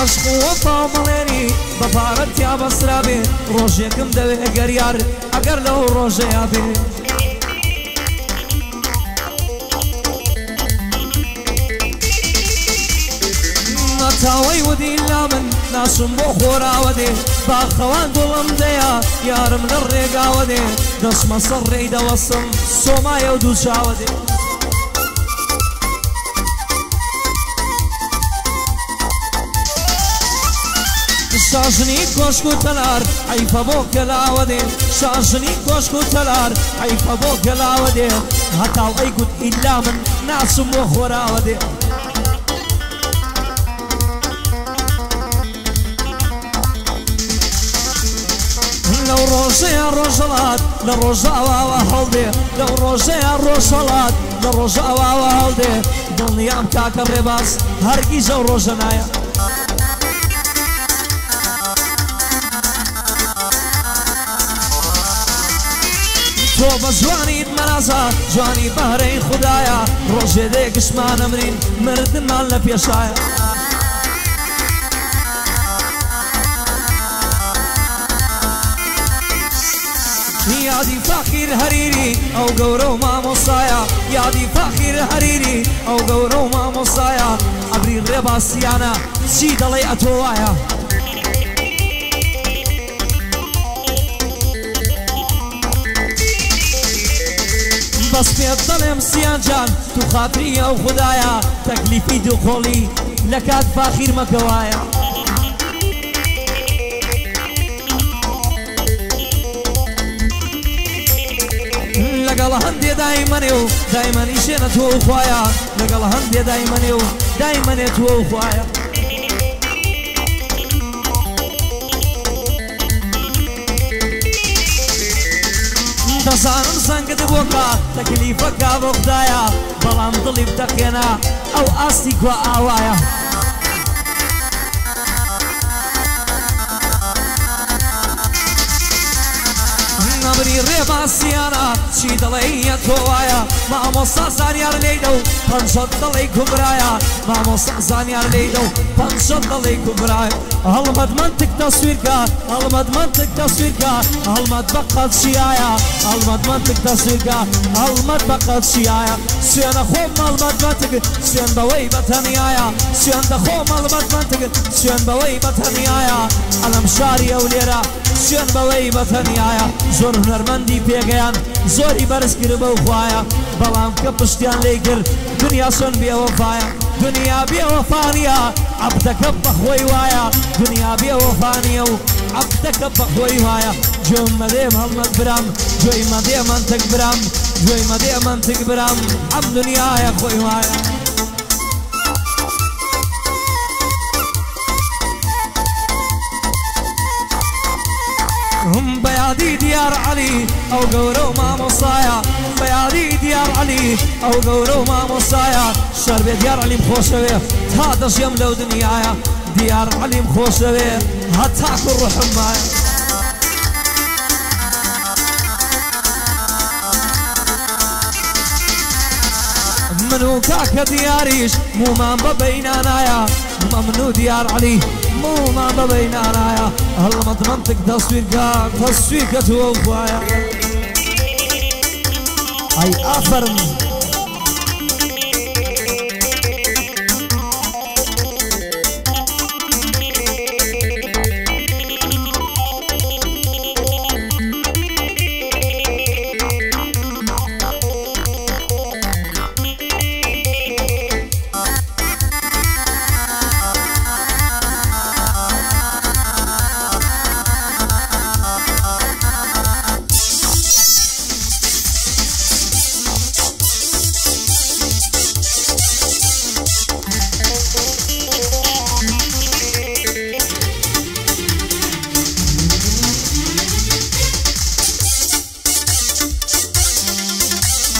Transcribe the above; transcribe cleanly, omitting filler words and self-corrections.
عشق وفا مڵێنی بە پارەت یا بەسرا بێ ڕۆژێکم دەوێ ئەگەر یار ئەگەر لەو ڕۆژەیە بێ تاوەی ودی لا من ناسم بۆ خۆراوە دێ باخەوان دڵم دەیە یارم لە ڕێگاوە دێ دەسمە سەر ڕێی دەوەسم سۆمایە و دوو چاوە دێ شاژنی کۆشک و تەلار عیفە بۆ گەلاوە دێ شاژنی کۆشک و تەلار عیفە بۆ گەلاوە دێ هەتاو ئەیگوت ئیلا من ناسم بۆ خۆراوە دێ لەو ڕۆژەیە ڕۆژەڵات لە ڕۆژاواوە هەڵدێ لەو ڕۆژەیە ڕۆژەڵات لە ڕۆژاواوە هەڵدێ دڵنیام کاکە ڕێباز هەرگیز ئەو ڕۆژە نایە تۆ بە جوانیت مەرازە جوانی بەهرەی خوددایە ڕۆژێ دێ گشتمانە مرین مردنمان لە پێشایە یادی فەقیر هەریری ئەو گەورە و مامۆسایە یادی فەقیر هەریری ئەو گەورە و مامۆسایە ئەبری ڕێباسیانە چی دەڵێ ئەتۆ وایە بەس پێت دەڵێم سیانجان تو خاتری ئەو خوددایە تەکلیفی دووخۆڵی لە کات فەقیر مەکەوایە لەگەڵ هەندێ دایمەنێ و دایمەنی شێنە تۆ و خوایە لەگەڵ هەندێ دایمەنێ و دایمەنێ تۆ و خوایە دەزانم سەنگت بۆکە تەکلیفەکە بۆ خوددایە بەڵام دڵی بدەقێنە ئەو ئاستی گوە ئاوایە نەبری ڕێباسیانە چی دەڵێیە تۆ وایە مامۆستا زانیار لێیدە و پەنجەت دەڵێی کوبرایە مامۆستا زانیار لێیدە و پەنجەت دەڵێی کوبرایە هەڵمەت منتق تەسویرکە هەڵمەت منتق تەسویرکە هەڵمەت بەقەت چیایە هەڵمەت منتق تەسویرکە هەڵمەت بەقەت چیایە سوێنە خۆم هەڵمەت منتق سوێن بەوەی بەتەنیایە سوێن دەخۆم هەڵمەت منتق سوێن بەوەی بەتەنیایە ئەلەم شاری ئەو لێرە سوێن بەوەی بەتەنیایە زۆر هونەرمەندی پێگەیان زۆری بەرز کرد بەو خوایە بەڵام کە پشتیان لێی کرد دنیا چۆن بێوەفایە دنیا بێوەفانیە عەبدەکە بەخۆی وایە دنیا بێوەفانیە و عەبدەکە بەخۆی وایە گوێم مەدێ هەڵمەت برام گوێی مەدێ منتق برام گوێی مەدێ منتق برام ئەم دنیایە خۆی وایە بەیادی دیار عەلی ئەو گەورە و مامۆسایە بەیادی دیار عەلی ئەو گەورە و مامۆسایە شەربێ دیار عەلیم خۆشەوێ تا دەژێم لەو دنیایە دیار عەلیم خۆشەوێ هەتاکو ڕوحم مایە من و کاکە دیاریش مومان بە بەینانایە من و دیار عەلی مومان بە بەینانایە هەڵمەت منتق تەسویرکە تەسویرکە تۆ خوایە ئەی ئافەرم